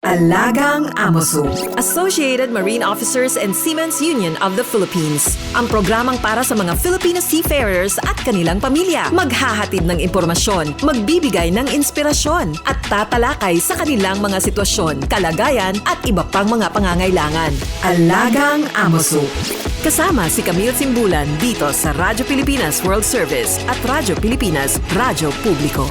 Alagang Amoso, Associated Marine Officers and Seamen's Union of the Philippines. Ang programang para sa mga Filipino seafarers at kanilang pamilya. Maghahatid ng impormasyon, magbibigay ng inspirasyon, at tatalakay sa kanilang mga sitwasyon, kalagayan at iba pang mga pangangailangan. Alagang Amoso. Kasama si Camille Simbulan dito sa Radyo Pilipinas World Service at Radyo Pilipinas Radyo Publiko.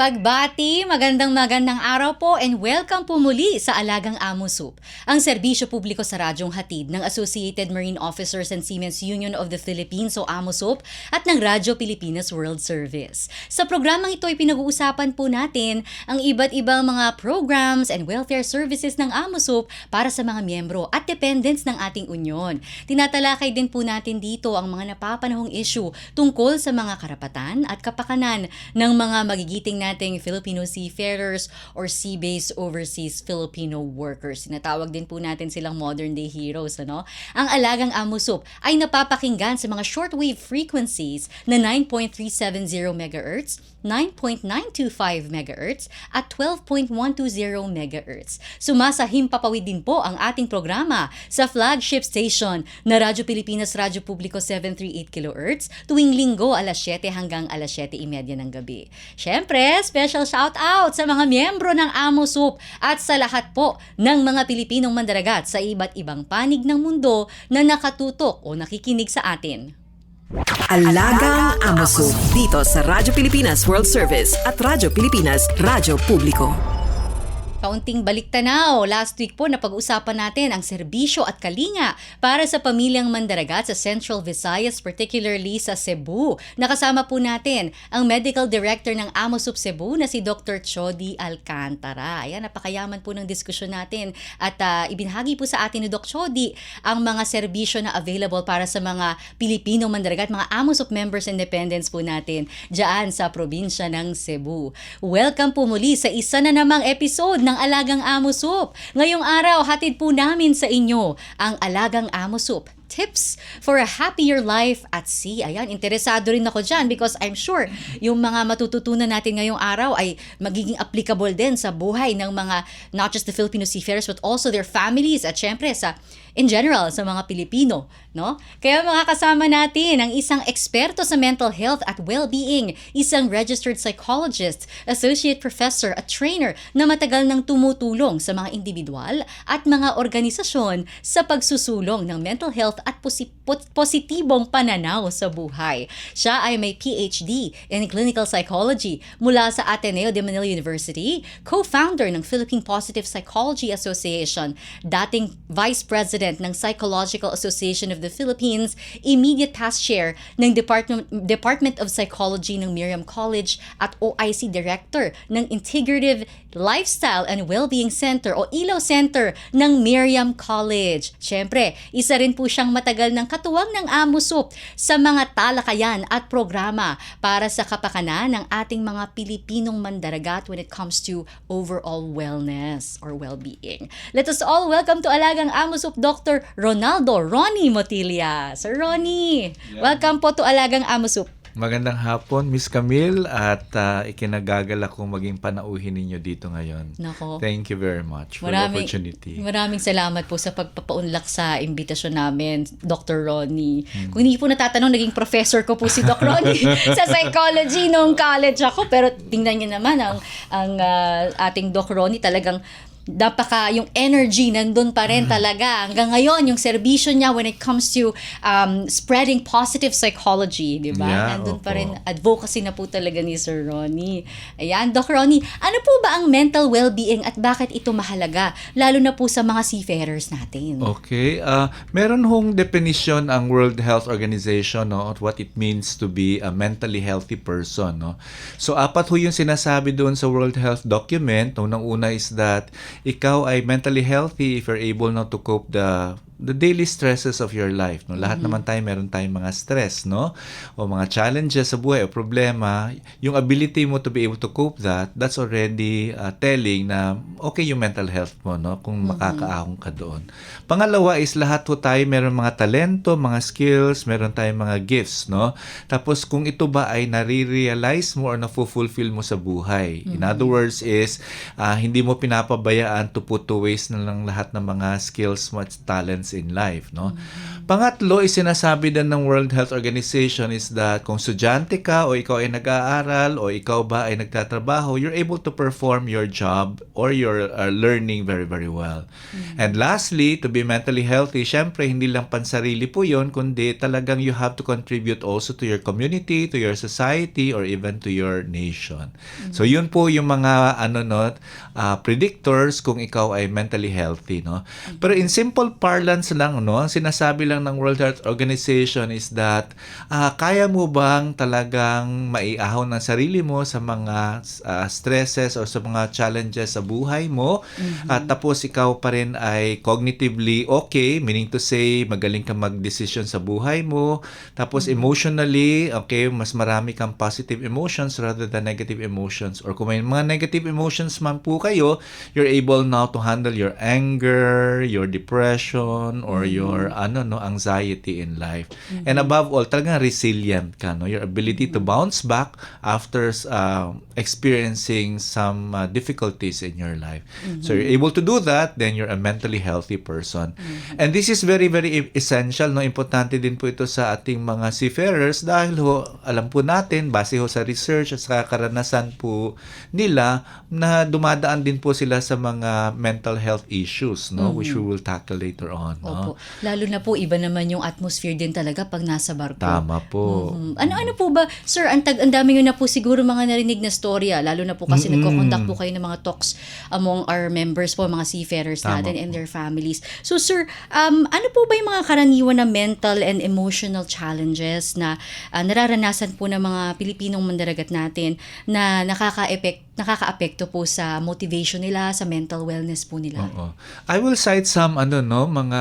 Pagbati, magandang araw po and welcome po muli sa Alagang Amosup, ang serbisyo publiko sa radyong hatid ng Associated Marine Officers and Seamen's Union of the Philippines o Amosup at ng Radyo Pilipinas World Service. Sa programang ito ay pinag-uusapan po natin ang iba't ibang mga programs and welfare services ng Amosup para sa mga miyembro at dependents ng ating union. Tinatalakay din po natin dito ang mga napapanahong issue tungkol sa mga karapatan at kapakanan ng mga magigiting nating Filipino seafarers or sea-based overseas Filipino workers. Sinatawag din po natin silang modern day heroes. Ano? Ang Alagang Amosup ay napapakinggan sa mga shortwave frequencies na 9.370 MHz, 9.925 MHz at 12.120 MHz. Sumasahim papawid din po ang ating programa sa flagship station na Radyo Pilipinas Radyo Publiko 738 kHz tuwing linggo alas 7 hanggang alas 7:30 ng gabi. Syempre, special shout out sa mga miyembro ng Amosup at sa lahat po ng mga Pilipinong mandaragat sa iba't ibang panig ng mundo na nakatutok o nakikinig sa atin. Alagang Amosup dito sa Radyo Pilipinas World Service at Radyo Pilipinas Radyo Publiko. Kaunting baliktanaw, last week po napag-usapan natin ang serbisyo at kalinga para sa pamilyang mandaragat sa Central Visayas, particularly sa Cebu. Nakasama po natin ang Medical Director ng Amosup Cebu na si Dr. Chody Alcantara. Ayan, napakayaman po ng diskusyon natin at ibinahagi po sa atin ni Doc Chody ang mga serbisyo na available para sa mga Pilipino mandaragat, mga Amosup members and dependents po natin dyan sa probinsya ng Cebu. Welcome po muli sa isa na namang episode ng Alagang Amosup. Ngayong araw, hatid po namin sa inyo ang Alagang Amosup. Tips for a happier life at sea. Ayan, interesado rin ako dyan because I'm sure yung mga matututunan natin ngayong araw ay magiging applicable din sa buhay ng mga not just the Filipino seafarers but also their families at syempre in general sa mga Pilipino, no? Kaya mga kasama natin ang isang eksperto sa mental health at well-being, isang registered psychologist, associate professor at trainer na matagal nang tumutulong sa mga individual at mga organisasyon sa pagsusulong ng mental health at positibong pananaw sa buhay. Siya ay may PhD in clinical psychology mula sa Ateneo de Manila University, co-founder ng Philippine Positive Psychology Association, dating vice president ng Psychological Association of the Philippines, immediate past chair ng Department of Psychology ng Miriam College at OIC director ng Integrative Lifestyle and Wellbeing Center o ILO Center ng Miriam College. Siyempre, isa rin po siyang matagal ng katuwang ng Amosup sa mga talakayan at programa para sa kapakanan ng ating mga Pilipinong mandaragat when it comes to overall wellness or well-being. Let us all welcome to Alagang Amosup Dr. Ronnie Motilia. Sir Ronnie, welcome po to Alagang Amosup. Magandang hapon, Miss Camille, at ikinagagalak kong maging panauhin ninyo dito ngayon. Nako. Thank you very much for the opportunity. Maraming salamat po sa pagpapaunlak sa imbitasyon namin, Dr. Ronnie. Kung hindi po natatanong, naging professor ko po si Dr. Ronnie sa psychology noong college ako. Pero tingnan niyo naman ang ating Dr. Ronnie talagang yung energy nandun pa rin talaga. Hanggang ngayon, yung serbisyo niya when it comes to spreading positive psychology, di ba? Yeah, nandun pa rin, advocacy na po talaga ni Sir Ronnie. Ayan, Doc Ronnie, ano po ba ang mental well-being at bakit ito mahalaga? Lalo na po sa mga seafarers natin. Okay. Meron hong definition ang World Health Organization, no, of what it means to be a mentally healthy person. No? So, 4 ho yung sinasabi doon sa World Health document. Unang-una is that ikaw ay mentally healthy if you're able now to cope the daily stresses of your life, no? Lahat naman tayo meron tayong mga stress, no? O mga challenges sa buhay o problema, yung ability mo to be able to cope that's already telling na okay yung mental health mo, no? Kung makakaahon ka doon. Pangalawa is lahat po tayo meron mga talento, mga skills, meron tayong mga gifts, no? Tapos kung ito ba ay nare-realize mo or na-fulfill mo sa buhay. In other words is hindi mo pinapabayaan to put to waste na lang lahat ng mga skills mo at talents in life, no? Pangatlo is sinasabi din ng World Health Organization is that kung estudyante ka o ikaw ay nag-aaral o ikaw ba ay nagtatrabaho, you're able to perform your job or your learning very, very well. And lastly, to be mentally healthy, syempre hindi lang pansarili po yun, kundi talagang you have to contribute also to your community, to your society, or even to your nation. So yun po yung mga predictors kung ikaw ay mentally healthy, no? Pero in simple parlance lang, no, ang sinasabi lang ng World Health Organization is that kaya mo bang talagang maiahon ng sarili mo sa mga stresses or sa mga challenges sa buhay mo at tapos ikaw pa rin ay cognitively okay, meaning to say magaling ka mag-decision sa buhay mo, tapos emotionally okay, mas marami kang positive emotions rather than negative emotions, or kung may mga negative emotions man po kayo, you're able now to handle your anger, your depression, or your anxiety in life. And above all, talagang resilient ka, no? Your ability to bounce back after experiencing some difficulties in your life. So you're able to do that, then you're a mentally healthy person. And this is very, very essential, no? Importante din po ito sa ating mga seafarers dahil alam po natin, base sa research at sa karanasan po nila, na dumadaan din po sila sa mga mental health issues, no? Which we will tackle later on, no? Opo. Lalo na po, iba naman yung atmosphere din talaga pag nasa barko. Tama po. Ano po ba, sir, ang dami nyo na po siguro mga narinig na storya, lalo na po kasi nagko-conduct po kayo ng mga talks among our members po, mga seafarers natin and their families. So sir, ano po ba yung mga karaniwan na mental and emotional challenges na nararanasan po ng mga Pilipinong mandaragat natin na nakaka-apekto po sa motivation nila, sa mental wellness po nila? I will cite some mga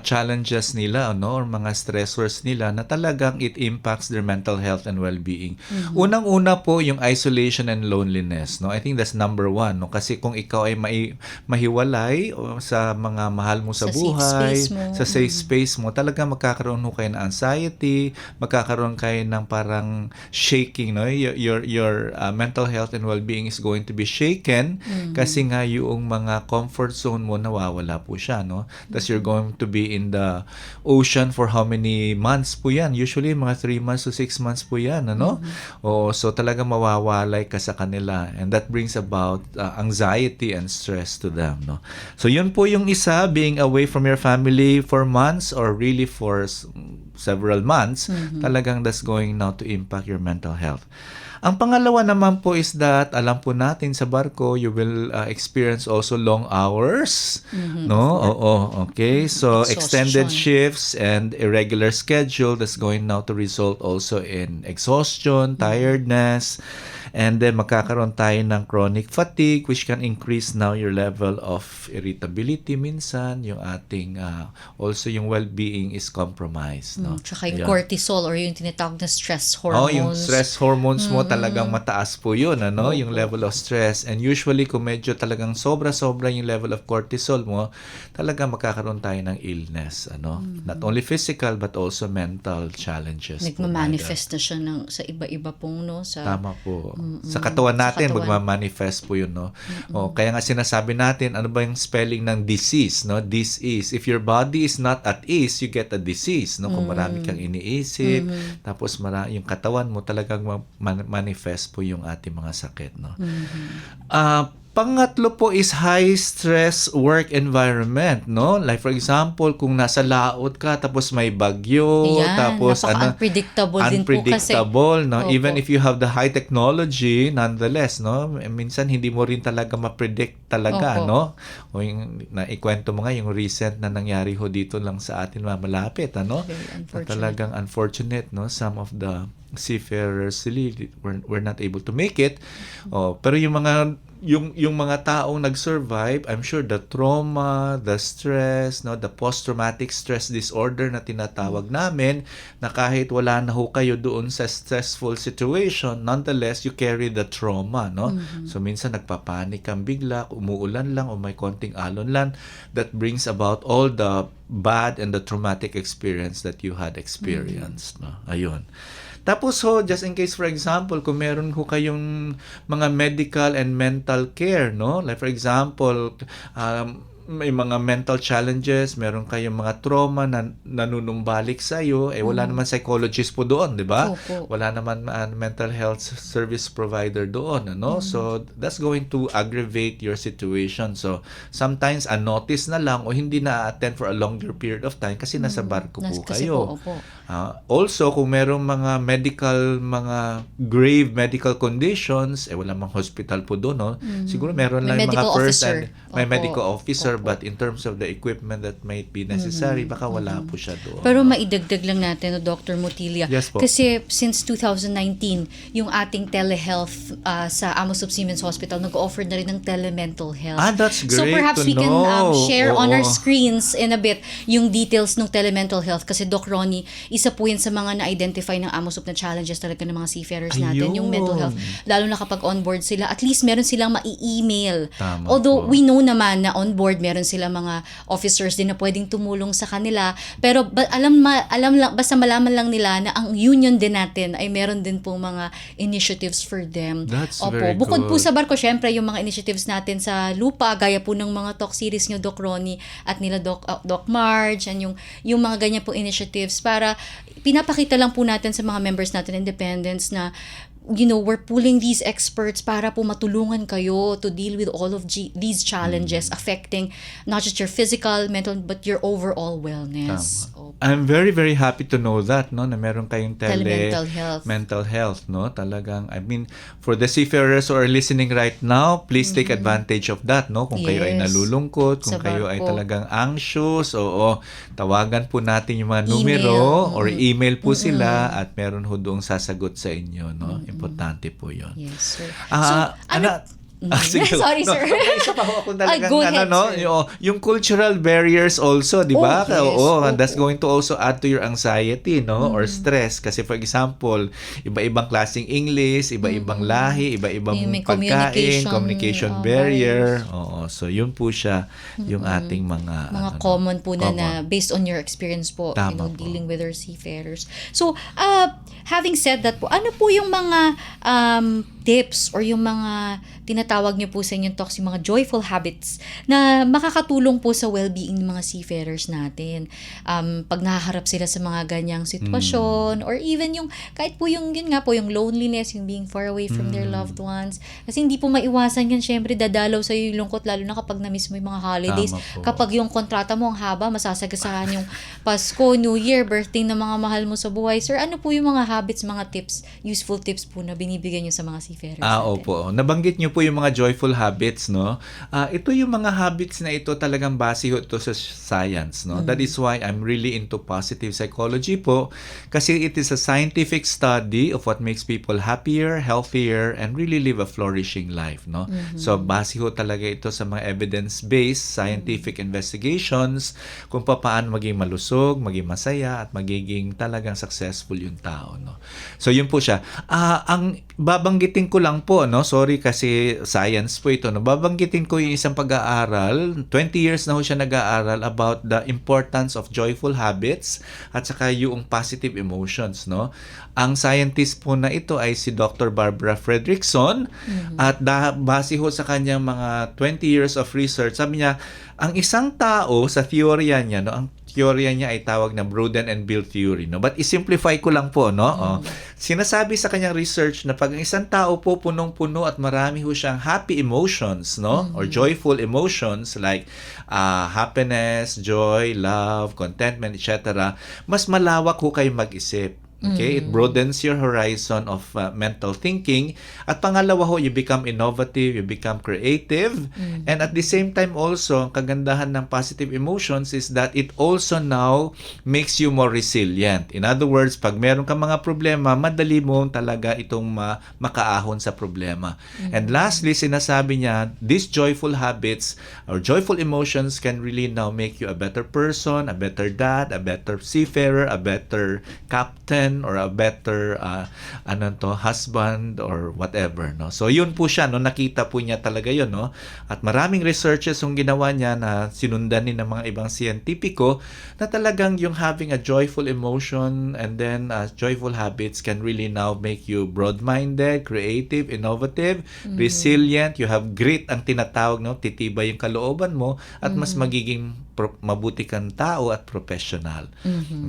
challenges nila or mga stressors nila na talagang it impacts their mental health and well-being. Unang-una po yung isolation and loneliness, no? I think that's number one, no? Kasi kung ikaw ay mahiwalay sa mga mahal mo sa buhay, sa safe space mo, talagang magkakaroon kayo ng anxiety, magkakaroon kayo ng parang shaking, no? Your mental health and well-being is going to be shaken kasi nga yung mga comfort zone mo nawawala po siya, no? Tapos you're going to be in the ocean for how many months po yan? Usually mga 3 months to 6 months po yan, ano? So talaga mawawalay ka sa kanila, and that brings about anxiety and stress to them, no? So yun po yung isa, being away from your family for months or really for several months, talagang that's going now to impact your mental health. Ang pangalawa naman po is that alam po natin sa barko, you will experience also long hours, no? Okay. So extended shifts and irregular schedule, that's going now to result also in exhaustion, tiredness, and then magkakaroon tayo ng chronic fatigue, which can increase now your level of irritability minsan, yung ating also yung well-being is compromised, no? Tsaka yung cortisol or yung tinatawag na stress hormones. Yung stress hormones mo talagang mataas po yun, ano? Yung level of stress. And usually kung medyo talagang sobra-sobra yung level of cortisol mo, talagang magkakaroon tayo ng illness, ano? Not only physical but also mental challenges. Nagmamanifest na siya sa iba-iba pong, no? Tama po. Sa katawan natin, magmamanifest po yun, no? Kaya nga sinasabi natin, ano ba yung spelling ng disease, no? Disease. If your body is not at ease, you get a disease, no? Kung marami kang iniisip, tapos yung katawan mo talagang manifest po yung ating mga sakit, no? Pangatlo po is high stress work environment, no? Like for example, kung nasa laot ka tapos may bagyo, tapos unpredictable din po kasi. No? Even if you have the high technology, nonetheless, no? Minsan hindi mo rin talaga ma-predict talaga, no? O yung naikwento mo nga yung recent na nangyari dito lang sa atin malapit, ano? Talagang unfortunate, no? Some of the seafarers really were not able to make it. Pero yung mga yung mga taong nag-survive, I'm sure the trauma, the stress, no, the post-traumatic stress disorder na tinatawag namin, na kahit wala na ho kayo doon sa stressful situation, nonetheless you carry the trauma, no? So minsan nagpapanik kang bigla, umuulan lang o may konting alon lang, that brings about all the bad and the traumatic experience that you had experienced, no? Ayun. Tapos ho, just in case for example, kung meron ho kayong mga medical and mental care, no? Like for example, may mga mental challenges, meron kayong mga trauma na nanunumbalik sa iyo, wala naman psychologist po doon, 'di ba? Opo. Wala naman mental health service provider doon, ano? So that's going to aggravate your situation. So sometimes unnoticed na lang o hindi na attend for a longer period of time kasi nasa barko po Kasi kayo. po, opo. Also, kung merong mga mga grave medical conditions, wala mang hospital po doon, no? Siguro meron May lang mga medical first officer. may Opo. medical officer, Opo. but in terms of the equipment that might be necessary, baka wala po siya doon. Pero maidagdag lang natin, no, Dr. Mutilia. Yes po. Kasi since 2019, yung ating telehealth sa Amos of Siemens Hospital, nag-offer na rin ng telemental health. That's great So perhaps to we can know. share on our Oo. screens in a bit yung details ng telemental health. Kasi Doc Ronnie, isa po yan sa mga na-identify ng Amos of na challenges talaga ng mga seafarers natin, Ayun. yung mental health. Lalo na kapag on-board sila, at least meron silang mai-email. Tama Although po. we know naman na on-board meron silang mga officers din na pwedeng tumulong sa kanila, pero alam lang, basta malaman lang nila na ang union din natin ay meron din pong mga initiatives for them. That's Opo, very bukod po good. sa barko, syempre yung mga initiatives natin sa lupa, gaya po ng mga talk series nyo, Doc Ronnie, at nila Doc Marge, and yung mga ganyan po initiatives, para pinapakita lang po natin sa mga members natin, independents, na we're pulling these experts para po matulungan kayo to deal with all of these challenges affecting not just your physical, mental, but your overall wellness. Opo. I'm very, very happy to know that, no, na meron kayong Telemental health. mental health, no? Talagang, I mean, for the seafarers who are listening right now, please take advantage of that, no? Kung kayo ay Yes. nalulungkot, kung Sa kayo ay barko. talagang anxious, tawagan po natin yung mga Email. numero or email po sila at meron ho doong sasagot sa inyo, no? Importante po yun. Yes, sir. Sige. Sorry, sir. May isa pa ho akong talagang, Go ahead, sir. yung cultural barriers also, di ba? Oh, yes. That's going to also add to your anxiety, no? Or stress. Kasi for example, iba-ibang klaseng English, iba-ibang lahi, iba-ibang May pagkain, communication barrier. barriers. Oo. So, yun po siya, yung ating mga Common po na common. based on your experience po, Tama po. dealing with our seafarers. So, having said that po, ano po yung mga tips or yung mga tinatawag niyo po sa inyong talks, yung mga joyful habits na makakatulong po sa well-being ng mga seafarers natin? Pag nahaharap sila sa mga ganyang sitwasyon, or even yung, kahit po yung, yun nga po, yung loneliness, yung being far away from their loved ones. Kasi hindi po maiwasan yan, syempre, dadalaw sa'yo yung lungkot, lalo na kapag na-miss mo yung mga holidays. Tama po. Kapag yung kontrata mo ang haba, masasagasaan yung Pasko, New Year, birthday ng mga mahal mo sa buhay. Sir, ano po yung mga habits, mga tips, useful tips po na binibigyan nyo sa mga seafarers natin? Opo. Nabanggit niyo po yung mga joyful habits, no? Ito yung mga habits na ito talagang base ito sa science, no? That is why I'm really into positive psychology po, kasi it is a scientific study of what makes people happier, healthier, and really live a flourishing life, no? So base talaga ito sa mga evidence-based scientific investigations kung paano maging malusog, maging masaya, at magiging talagang successful yung tao, no? So yun po siya. Ang babanggitin ko lang po, no? Sorry kasi science po ito, no? Babanggitin ko yung isang pag-aaral. 20 years na ho siya nag-aaral about the importance of joyful habits at saka yung positive emotions, no? Ang scientist po na ito ay si Dr. Barbara Fredrickson, at base ho sa kanyang mga 20 years of research, sabi niya, ang isang tao sa teorya niya, no? Ang teorya niya ay tawag na Broden and Bill theory, no? But i-simplify ko lang po, no? Sinasabi sa kanyang research na pag ang isang tao po punong-puno at marami ho siyang happy emotions, no? Or joyful emotions like happiness, joy, love, contentment, etc., mas malawak ho kayo mag-isip. Okay? It broadens your horizon of mental thinking. At pangalawa ho, you become innovative, you become creative. And at the same time also, ang kagandahan ng positive emotions is that it also now makes you more resilient. In other words, pag meron kang mga problema, madali mo talaga itong makaahon sa problema. And lastly, sinasabi niya, these joyful habits or joyful emotions can really now make you a better person, a better dad, a better seafarer, a better captain, or a better husband or whatever, no. So yun po siya, no, nakita po niya talaga yun, no. At maraming researches yung ginawa niya na sinundan din ng mga ibang siyentipiko na talagang yung having a joyful emotion and then joyful habits can really now make you broad-minded, creative, innovative, resilient, you have grit ang tinatawag, no, titibay yung kalooban mo at mas magiging mabuti kang tao at professional.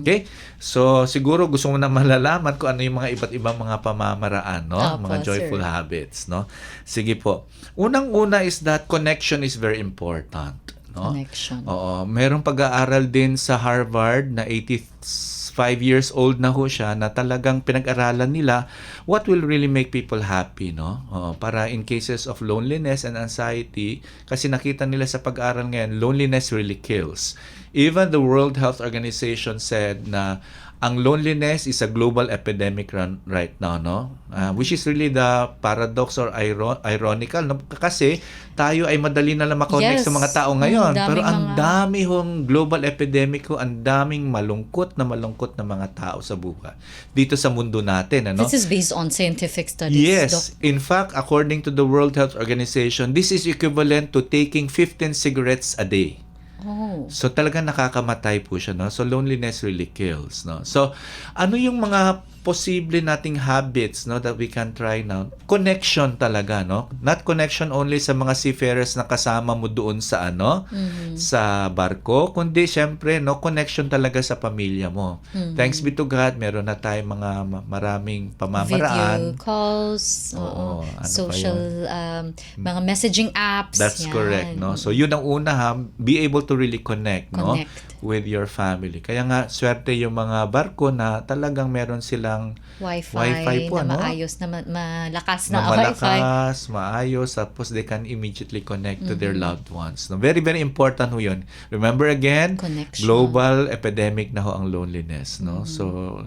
Okay? So, siguro gusto mo na malalaman kung ano yung mga iba't ibang mga pamamaraan, no? Opo, Mga joyful sir. habits, no? Sige po. Unang-una is that connection is very important, no? Connection. Oo. Merong pag-aaral din sa Harvard na 85 years old na ho siya na talagang pinag-aralan nila what will really make people happy, no? Para in cases of loneliness and anxiety, kasi nakita nila sa pag-aaral ngayon, loneliness really kills. Even the World Health Organization said na ang loneliness is a global epidemic right now, no? Which is really the paradox or ironical, no? Kasi tayo ay madali na lang makonect Yes. sa mga tao ngayon. Daming Pero ang mga- dami hong global epidemic ho, ang daming malungkot na mga tao sa buhay. Dito sa mundo natin, ano? This is based on scientific studies, Yes. Doc. In fact, according to the World Health Organization, this is equivalent to taking 15 cigarettes a day. Oh. So talagang nakakamatay po siya, no? So loneliness really kills, no? So ano yung mga posible nating habits, no, that we can try now? Connection talaga, no? Not connection only sa mga seafarers na kasama mo doon sa sa barko, kundi syempre, no, connection talaga sa pamilya mo. Thanks be to God, meron na tayong mga maraming pamamaraan. Video calls, Oo, ano pa social, mga messaging apps. That's yan. correct, no? So yun ang una, ha, be able to really connect, no, Connect. with your family. Kaya nga swerte yung mga barko na talagang meron silang Wi-Fi po, na ano? maayos na malakas na na Wi-Fi. malakas, maayos, tapos they can immediately connect to their loved ones. No, very, very important ho yun. Remember again, Connection. global epidemic na ho ang loneliness, no? So,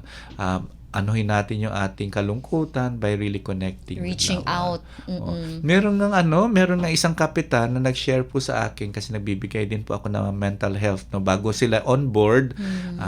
anuhin natin yung ating kalungkutan by really connecting Reaching with loved out. one. Meron ng isang kapitan na nag-share po sa akin kasi nagbibigay din po ako ng mental health, no, bago sila on board,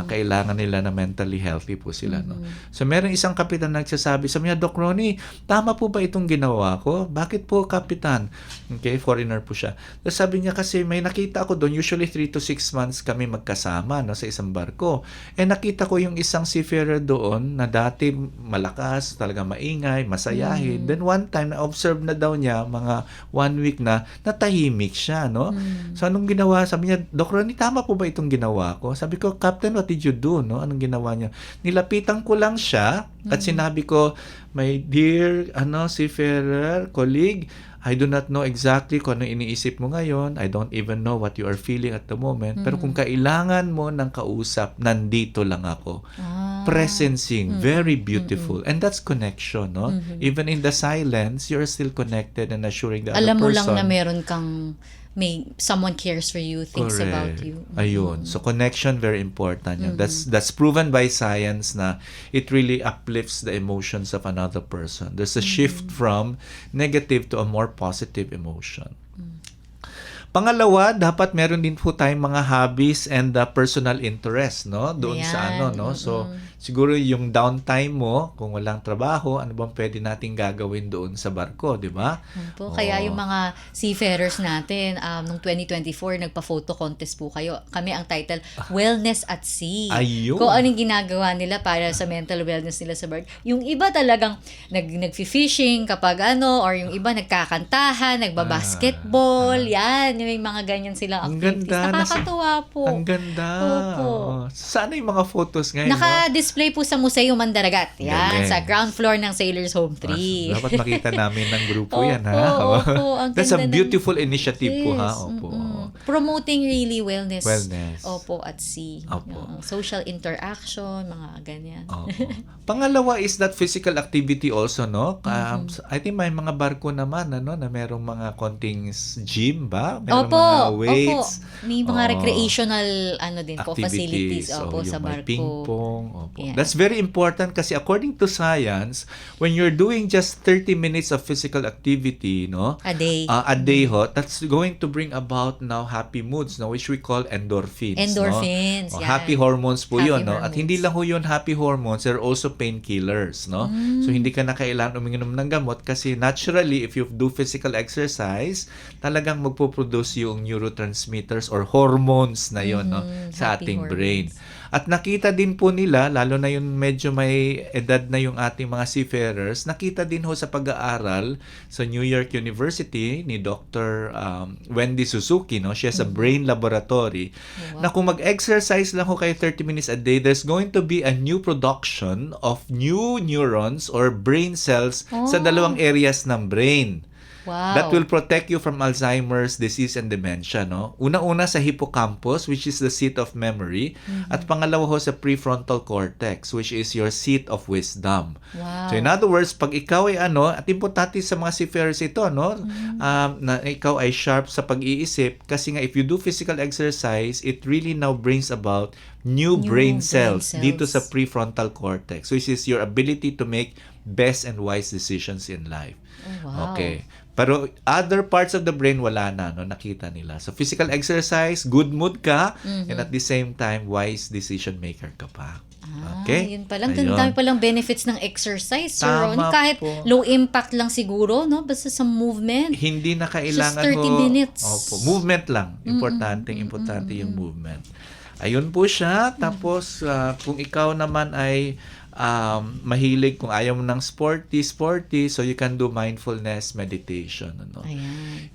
kailangan nila na mentally healthy po sila, no. So meron isang kapitan na nagsasabi sa niya, Doc Ronnie, tama po ba itong ginawa ko? Bakit po, kapitan? Okay, foreigner po siya. So sabi niya, kasi may nakita ako doon, usually 3 to 6 months kami magkasama, no, sa isang barko. Nakita ko yung isang seafarer doon na dati malakas, talaga maingay, masayahin. Then one time, na-observe na daw niya, mga 1 week na, natahimik siya, no? So anong ginawa? Sabi niya, Doc Ronnie, tama po ba itong ginawa ko? Sabi ko, Captain, what did you do, no? Anong ginawa niya? Nilapitan ko lang siya at sinabi ko, my dear, seafarer, colleague, I do not know exactly kung ano iniisip mo ngayon. I don't even know what you are feeling at the moment. Pero kung kailangan mo ng kausap, nandito lang ako. Presencing, very beautiful. And that's connection, no? Even in the silence, you're still connected and assuring the Alam other mo person. lang na meron kang someone cares for you, thinks about Correct. you. Ayun. So connection very important. Yun. That's proven by science na it really uplifts the emotions of another person. There's a shift from negative to a more positive emotion. Pangalawa, dapat meron din po tayong mga hobbies and personal interest, no? Doon sa Ayan. no? So, siguro yung downtime mo, kung walang trabaho, ano bang pwede nating gagawin doon sa barko, di ba? Po, kaya yung mga seafarers natin, nung 2024, nagpa-photo contest po kayo. Kami ang title, Wellness at Sea. Ayun. Kung anong ginagawa nila para sa mental wellness nila sa barko. Yung iba talagang nag-fishing kapag or yung iba nagkakantahan, nagbabasketball, yan. Yung mga ganyan silang Ang activities. ganda. Nakakatuwa po. Ang ganda. Opo. Oo. Sana yung mga photos ngayon, no? Naka-display po sa Museo Mandaragat. Yan, Galing. sa ground floor ng Sailors Home 3. Dapat makita namin ng grupo yan, ha? Opo, ang That's a ganda ng- beautiful initiative po, ha? Yes, Opo. promoting really wellness. Wellness. Opo, at sea. Opo. Social interaction, mga ganyan. Oo. Pangalawa is that physical activity also, no? I think may mga barko naman, ano, na merong mga konting gym ba? Merong mga weights. May mga Oo. recreational din po, facilities So, sa yung may barko. ping-pong. Opo. Yeah. That's very important kasi according to science, when you're doing just 30 minutes of physical activity, no? A day. A day ho, that's going to bring about now happy moods, no, which we call endorphins. Endorphins, no? yan. Happy hormones po Happy yun, no? At hormones. hindi lang ho yun happy hormones, they're also painkillers, no? So hindi ka na kailangan uminom ng gamot kasi naturally, if you do physical exercise, talagang magpo-produce yung neurotransmitters or hormones na yun, no, sa Happy ating hormones. brain. At nakita din po nila, lalo na yung medyo may edad na yung ating mga seafarers, nakita din ho sa pag-aaral sa New York University ni Dr. Wendy Suzuki, no? She has a brain laboratory, na kung mag-exercise lang ho kayo 30 minutes a day, there's going to be a new production of new neurons or brain cells sa dalawang areas ng brain. Wow. That will protect you from Alzheimer's disease and dementia, no? Una-una sa hippocampus, which is the seat of memory, at pangalawa ho sa prefrontal cortex, which is your seat of wisdom. Wow. So in other words, pag ikaw ay at importante sa mga seafarers ito, no? Na ikaw ay sharp sa pag-iisip kasi nga if you do physical exercise, it really now brings about new brain cells dito sa prefrontal cortex, which is your ability to make best and wise decisions in life. Oh, wow. Okay. Pero other parts of the brain wala na, no, nakita nila. So physical exercise, good mood ka, and at the same time wise decision maker ka pa. Okay? Yun palang, Ayun. dami palang benefits ng exercise, Sir Tama Ron. Kahit po. low impact lang siguro, no? Basta sa movement. Hindi na kailangan Just 30 minutes. Opo, movement lang. Importante yung movement. Ayun po siya. Tapos kung ikaw naman ay mahilig, kung ayaw mo ng sporty, so you can do mindfulness meditation. Ano? Ayan.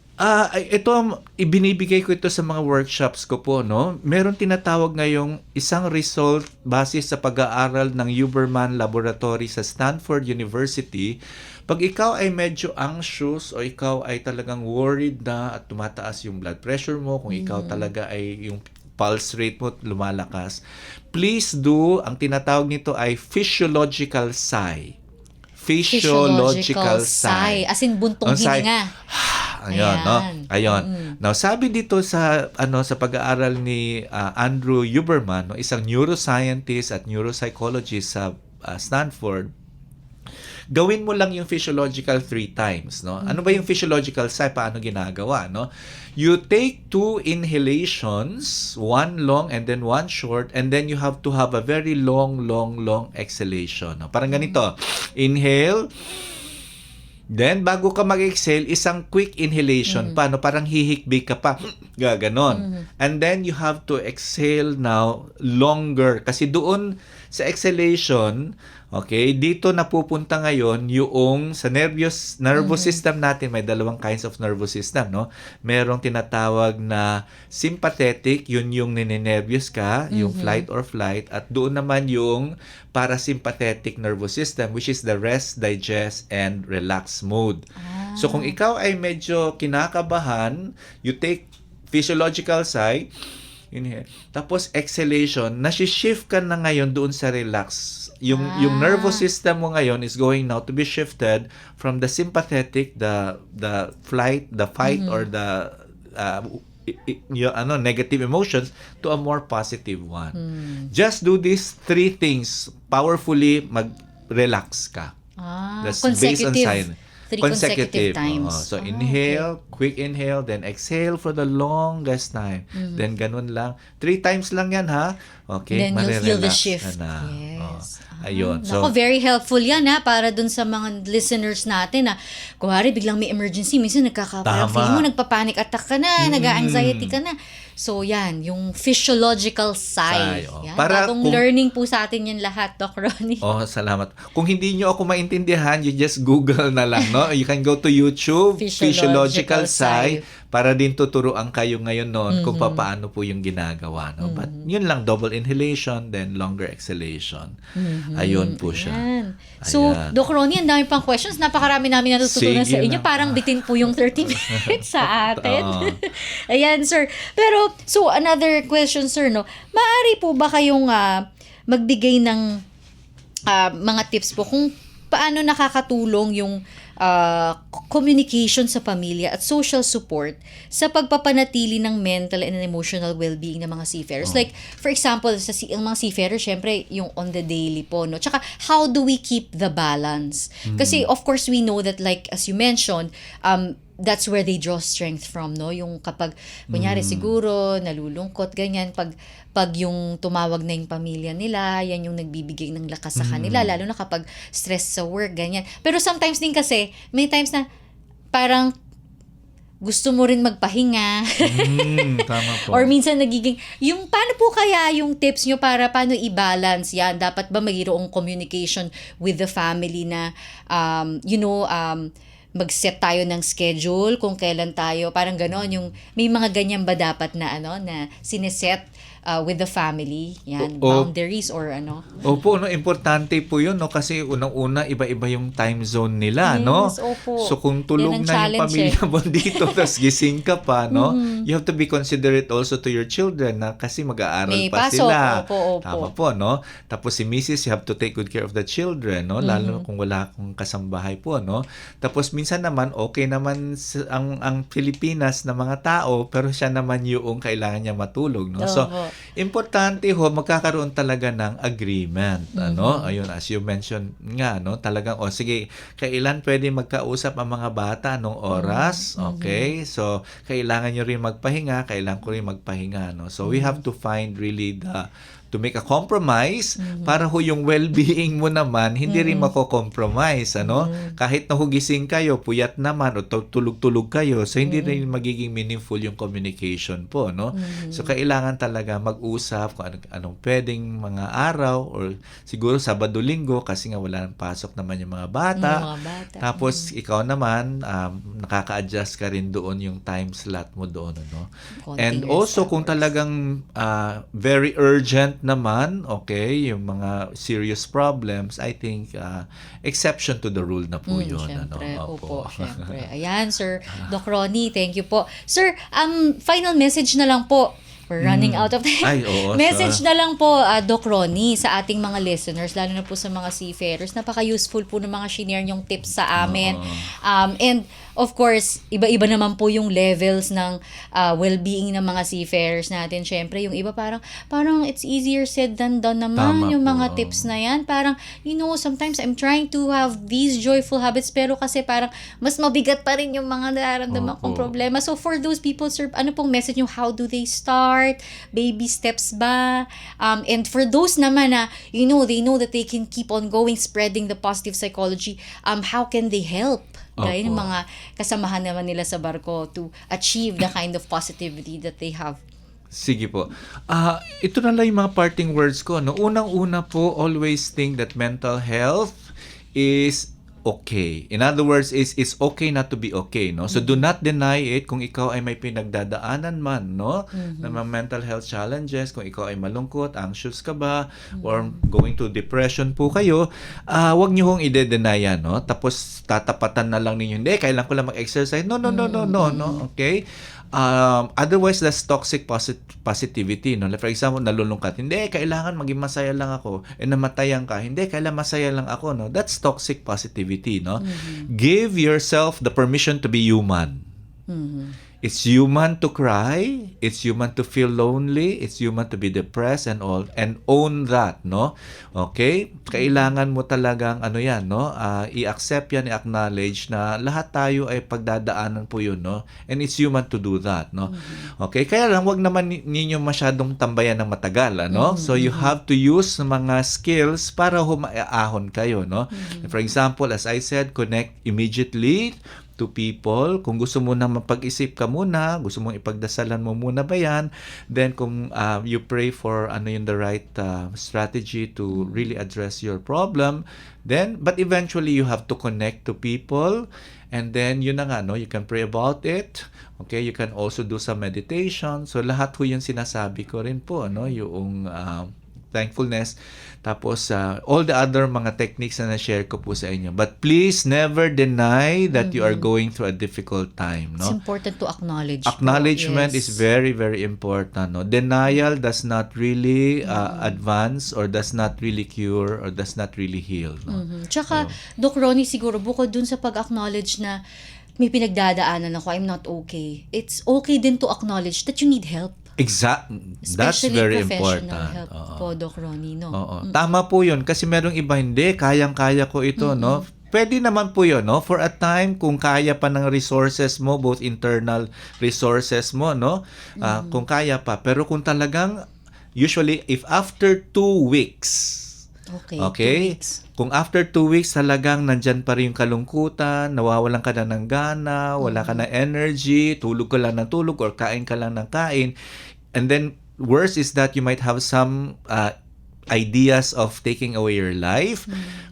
Ito, ibinibigay ko ito sa mga workshops ko po, no? Meron tinatawag ngayong isang result base sa pag-aaral ng Huberman Laboratory sa Stanford University. Pag ikaw ay medyo anxious o ikaw ay talagang worried na at tumataas yung blood pressure mo, kung ikaw talaga ay yung pulse rate mo lumalakas, please do, ang tinatawag nito ay physiological sigh. Physiological sigh. As in buntong Sigh. hininga. Ayun, no? Ayun. Mm-mm. Now, sabi dito sa sa pag-aaral ni Andrew Huberman, no, isang neuroscientist at neuropsychologist sa Stanford, gawin mo lang yung physiological 3 times, no? Ano ba yung physiological sigh? Paano ginagawa, no? You take 2 inhalations, 1 long and then 1 short, and then you have to have a very long exhalation. No? Parang ganito. Inhale. Then, bago ka mag-exhale, isang quick inhalation. Paano? Parang hihikbi ka pa. Gaganon. And then, you have to exhale now longer. Kasi doon sa exhalation, okay, dito napupunta ngayon yung sa nervous system natin, may dalawang kinds of nervous system, no? Merong tinatawag na sympathetic, yun yung ninenervyos ka, yung flight or flight, at doon naman yung parasympathetic nervous system, which is the rest, digest, and relax mode. So kung ikaw ay medyo kinakabahan, you take physiological sigh, inhale, tapos exhalation, nasi-shift ka na ngayon doon sa relax. Yung nervous system mo ngayon is going now to be shifted from the sympathetic, the flight, the fight, or the negative emotions to a more positive one. Just do these 3 things powerfully, mag-relax ka. That's based on science. 3 consecutive times. So, inhale, quick inhale, then exhale for the longest time. Then, ganun lang. 3 times lang yan, ha? Okay, Then you'll feel the marirelax shift. ka na. Yes. Ayun. Nako, very helpful yan, ha? Para dun sa mga listeners natin, na kuwari, biglang may emergency, minsan nagkakaparang Tama. feeling mo, nagpa-panic attack ka na, nag-anxiety ka na. So, yan, yung physiological sigh. Sigh, oh. Yan, Para bagong kung- learning po sa atin yan lahat, Doc Ronnie. Oh, salamat. Kung hindi nyo ako maintindihan, you just Google na lang, no? You can go to YouTube, Physiological physiological sigh. para din tuturuan kayo ngayon noon kung paano po yung ginagawa, no? But yun lang, double inhalation, then longer exhalation. Ayun po siya. Ayan. So, Ayan. Doc Ronnie, ang dami pang questions. Napakarami namin natututunan sa Sige inyo. na. Parang bitin po yung 30 minutes sa atin. Oo. Ayan, sir. Pero, so, another question, sir, no? Maaari po ba kayong magbigay ng mga tips po kung paano nakakatulong yung communication sa pamilya at social support sa pagpapanatili ng mental and emotional well-being ng mga seafarers. Like, for example, ang mga seafarers, syempre, yung on the daily po, no? Tsaka, how do we keep the balance? Kasi, of course, we know that, like, as you mentioned, that's where they draw strength from, no? Yung kapag, kunyari, siguro, nalulungkot, ganyan, pag yung tumawag na yung pamilya nila, yan yung nagbibigay ng lakas sa kanila, lalo na kapag stress sa work, ganyan. Pero sometimes din kasi, may times na parang gusto mo rin magpahinga. Tama po. Or minsan nagiging, yung paano po kaya yung tips nyo para paano i-balance yan? Dapat ba mayroong communication with the family na, mag-set tayo ng schedule kung kailan tayo, parang gano'n, yung may mga ganyan ba dapat na na sineset with the family, yan, boundaries or ano? Opo, no, importante po 'yun, no, kasi unang-una iba-iba yung time zone nila, no. Yes, opo. So kung tulog Yan ang na yung challenge, pamilya mo dito tapos gising ka pa, no, you have to be considerate also to your children na kasi mag-aaral May pa pasok, sila. opo. Tama po, no. Tapos si Mrs., you have to take good care of the children, no, lalo kung wala akong kasambahay po, no. Tapos minsan naman okay naman ang Pilipinas na mga tao, pero siya naman yung kailangan niya matulog, no. So Opo. importante ho, magkakaroon talaga ng agreement. Ayun, as you mentioned nga, no, talagang, sige, kailan pwede magkausap ang mga bata, anong oras, okay? So, kailangan nyo rin magpahinga, kailangan ko rin magpahinga, no? So, we have to find really to make a compromise para ho yung well-being mo naman hindi rin mako-compromise, ano? Kahit nahugising kayo, puyat naman o tulog-tulog kayo, so hindi rin magiging meaningful yung communication po, no? So kailangan talaga mag-usap kung anong pwedeng mga araw or siguro Sabado-Linggo kasi nga wala nang pasok naman yung mga bata. Tapos ikaw naman nakaka-adjust ka rin doon yung time slot mo doon, ano? And also kung talagang very urgent naman, okay, yung mga serious problems, I think exception to the rule na po yun. Syempre, ano? opo, syempre. Ayan, Sir Doc Ronnie, thank you po. Sir, final message na lang po. We're running out of time. Ay, oo, Message na lang po, Doc Ronnie, sa ating mga listeners, lalo na po sa mga seafarers. Napaka-useful po ng mga shinare niyong tips sa amin. And of course, iba-iba naman po yung levels ng well-being ng mga seafarers natin. Syempre, yung iba parang it's easier said than done naman. Tama yung po. mga tips na yan. Parang, sometimes I'm trying to have these joyful habits, pero kasi parang mas mabigat pa rin yung mga nararamdaman kong problema. So for those people, sir, ano pong message nyo? How do they start? Baby steps ba? And for those naman na, they know that they can keep on going, spreading the positive psychology, how can they help? Gaya ng mga kasamahan naman nila sa barko to achieve the kind of positivity that they have. Sige po. Ito na lang yung mga parting words ko. No? Unang-una po, always think that mental health is okay. In other words, it's okay not to be okay, no? So do not deny it kung ikaw ay may pinagdadaanan man, no? Na mga mental health challenges, kung ikaw ay malungkot, anxious ka ba, or going to depression po kayo, wag niyo hong ide-deny yan, no? Tapos tatapatan na lang ninyo, hindi, kailangan ko lang mag-exercise. No, okay? Otherwise, that's toxic positivity, no? Like for example, nalulungkat, hindi, kailangan maging masaya lang ako. Namatayan ka, hindi, kailangan masaya lang ako, no? That's toxic positivity, no? Give yourself the permission to be human. It's human to cry, it's human to feel lonely, it's human to be depressed and all, and own that, no? Okay? Kailangan mo talagang no? I-accept yan, i-acknowledge na lahat tayo ay pagdadaanan po yun, no? And it's human to do that, no? Okay? Kaya lang, wag naman ninyo masyadong tambayan ng matagal, ano? So you have to use mga skills para humaahon kayo, no? For example, as I said, connect immediately to people. Kung gusto mo na mapag-isip ka muna, gusto mong ipagdasalan mo muna ba yan, then kung you pray for yung the right strategy to really address your problem, then, but eventually you have to connect to people And then, yun na nga, no? You can pray about it. Okay? You can also do some meditation. So, lahat ho yung sinasabi ko rin po, no? Yung thankfulness. Tapos, all the other mga techniques na na-share ko po sa inyo. But please never deny that you are going through a difficult time, It's no? important to acknowledge. Acknowledgement Yes. is very, very important. No? Denial does not really advance or does not really cure or does not really heal. No? Tsaka, Doc Ronnie, siguro bukod dun sa pag-acknowledge na may pinagdadaanan ako, I'm not okay. It's okay din to acknowledge that you need help. That's Especially very professional important. help Oo. po, Doc Ronnie, no? Oo. Tama po yun. Kasi merong iba, hindi, kayang-kaya ko ito, no? Pwede naman po yun, no? For a time, kung kaya pa ng resources mo, both internal resources mo, no? Kung kaya pa. Pero kung talagang, usually, if after 2 weeks, Okay, 2 weeks. kung after 2 weeks talagang nandyan pa rin yung kalungkutan, nawawalan ka na ng gana, wala ka na energy, tulog ka lang ng tulog or kain ka lang ng kain. And then, worse is that you might have some ideas of taking away your life.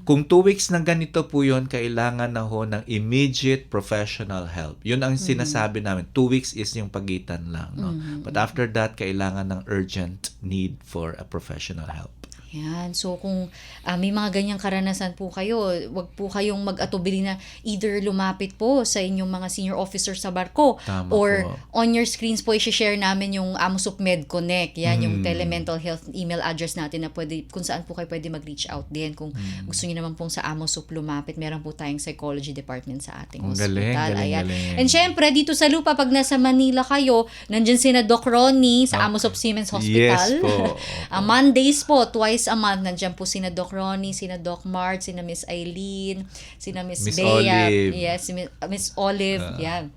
Kung 2 weeks na ganito po yun, kailangan na ho ng immediate professional help. Yun ang sinasabi namin. 2 weeks is yung pagitan lang. No? But after that, kailangan ng urgent need for a professional help. Yan. So, kung may mga ganyang karanasan po kayo, wag po kayong mag-atubili na either lumapit po sa inyong mga senior officer sa barko Tama or po. on your screens po, i-share namin yung Amosup Med Connect. Yan, yung telemental health email address natin na pwede, kung saan po kayo pwede mag-reach out din. Kung gusto niyo naman pong sa Amosup lumapit, meron po tayong psychology department sa ating Ang hospital. galing, Ayan. galing. And syempre, dito sa Lupa, pag nasa Manila kayo, nandyan sina Doc Ronnie sa Amosup Siemens Hospital. Yes po. Mondays po, twice a month, nandiyan po sina Doc Ronnie, sina Doc Mart, sina Miss Eileen, sina Miss Miss Bea, Olive. yes, Miss Olive, yan.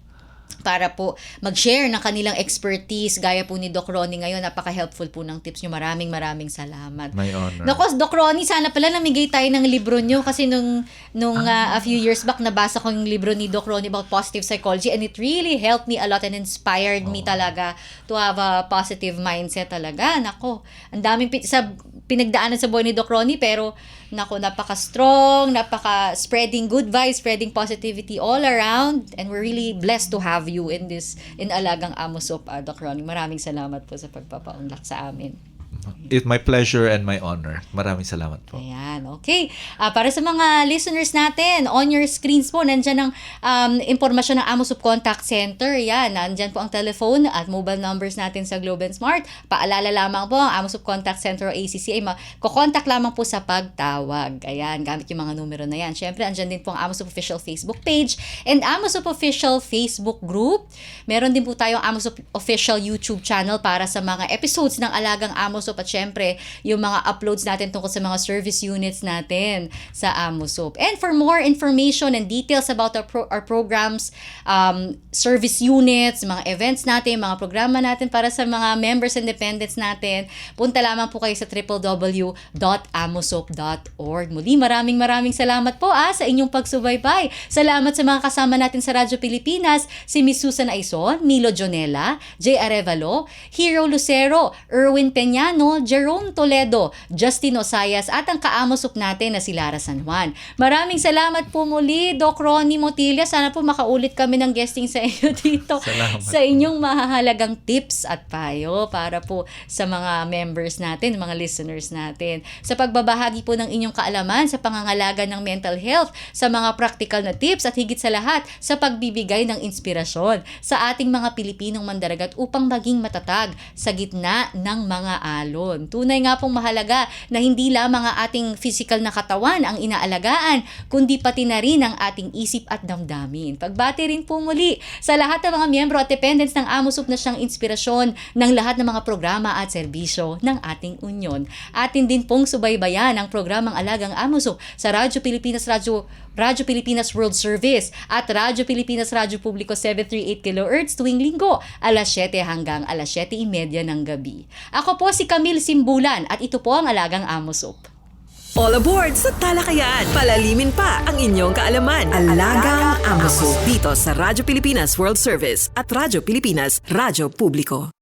Para po mag-share ng kanilang expertise, gaya po ni Doc Ronnie ngayon, napaka-helpful po ng tips nyo. Maraming salamat. My honor. Naku, Doc Ronnie, sana pala namigay tayo ng libro nyo kasi nung a few years back, nabasa ko yung libro ni Doc Ronnie about positive psychology and it really helped me a lot and inspired me talaga to have a positive mindset talaga. Naku, ang daming pinagdaanan sa buhay ni Doc Ronnie pero naku, napaka-strong, napaka-spreading good vibes, spreading positivity all around and we're really blessed to have you in Alagang Amosup, Doc Ronnie. Maraming salamat po sa pagpapaunlak sa amin. It's my pleasure and my honor. Maraming salamat po. Ayan, okay. Para sa mga listeners natin, on your screens po, nandyan ang impormasyon ng Amosup Contact Center. Yan, nandyan po ang telephone at mobile numbers natin sa Globe and Smart. Paalala lamang po, ang Amosup Contact Center o ACC ay kukontak lamang po sa pagtawag. Ayan, gamit yung mga numero na yan. Siyempre, andyan din po ang Amosup Official Facebook page and Amosup Official Facebook group. Meron din po tayong Amosup Official YouTube channel para sa mga episodes ng Alagang Amosup at syempre, yung mga uploads natin tungkol sa mga service units natin sa Amosup. And for more information and details about our programs, service units, mga events natin, mga programa natin para sa mga members and dependents natin, punta lamang po kayo sa www.amosup.org. Muli, maraming salamat po sa inyong pagsubaybay. Salamat sa mga kasama natin sa Radyo Pilipinas, si Miss Susan Aizon, Milo Jonella, J. Arevalo, Hero Lucero, Erwin Peñano, Jerome Toledo, Justin Osayas at ang ka-Amosup natin na si Lara San Juan. Maraming salamat po muli, Doc Ronnie Motilla. Sana po makaulit kami ng guesting sa inyo dito. Salamat. Sa inyong mahahalagang tips at payo para po sa mga members natin, mga listeners natin. Sa pagbabahagi po ng inyong kaalaman sa pangangalaga ng mental health, sa mga practical na tips at higit sa lahat sa pagbibigay ng inspirasyon sa ating mga Pilipinong mandaragat upang maging matatag sa gitna ng mga alon. Tunay nga pong mahalaga na hindi lamang ang ating physical na katawan ang inaalagaan, kundi pati na rin ang ating isip at damdamin. Pagbati rin po muli sa lahat ng mga miyembro at dependents ng Amosup na siyang inspirasyon ng lahat ng mga programa at serbisyo ng ating unyon. Atin din pong subaybayan ang programang Alagang Amosup sa Radyo Pilipinas World Service at Radyo Pilipinas Radyo Publiko 738 kHz tuwing linggo, alas 7 hanggang alas 7:30 ng gabi. Ako po si Camille Simbulan at ito po ang Alagang Amosup. All aboard sa talakayan. Palalimin pa ang inyong kaalaman. Alagang Amosup dito sa Radyo Pilipinas World Service at Radyo Pilipinas Radyo Publiko.